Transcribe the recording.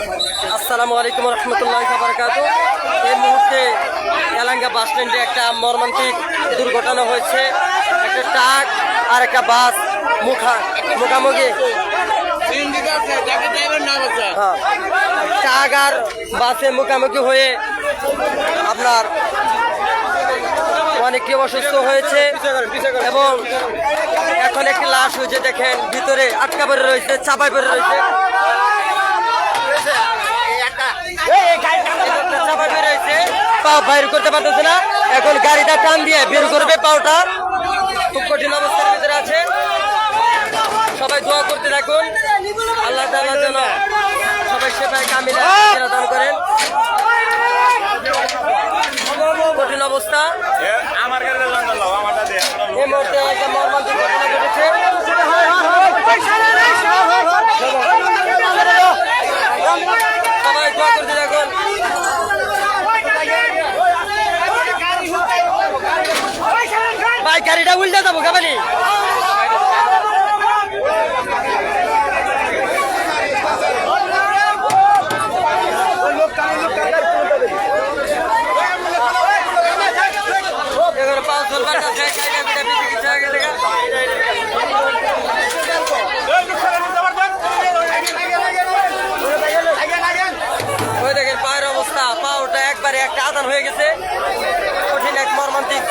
আসসালামু আলাইকুম রহমতুল্লাহি ওয়া বারাকাতুহু। এই মুহূর্তে এলাঙ্গা বাস স্ট্যান্ডে একটা মর্মান্তিক দুর্ঘটনা হয়েছে। একটা ট্রাক আর একটা বাস মুখামুখি। ট্রাক আর বাসে মুখামুখি হয়ে আপনার অনেকে অসুস্থ হয়েছে এবং এখন একটি লাশ হয়েছে। দেখেন ভিতরে আটকা পড়ে রয়েছে, চাপাই পড়ে রয়েছে। চাপা বের হয়েছে, পা বাইর করতে পারতেছে না। এখন গাড়িটা টান দিয়ে বের করবে পাওটা। খুব কঠিন অবস্থার ভিতরে আছে। সবাই দোয়া করতে থাকুন, আল্লাহ তাআলা যেন সবাই সেবায় কামিলা দান করেন। কঠিন অবস্থা। এই মুহূর্তে একটা মর্মান্তিক ঘটনা ঘটেছে। সবাই দোয়া করতে থাকুন। ভাই গাড়িটা উল্টে যাবো কাবানি। ওই দেখেন পায়ের অবস্থা, পা ওটা একবারে একটা আদান হয়ে গেছে। কঠিন এক মর্মান্তিক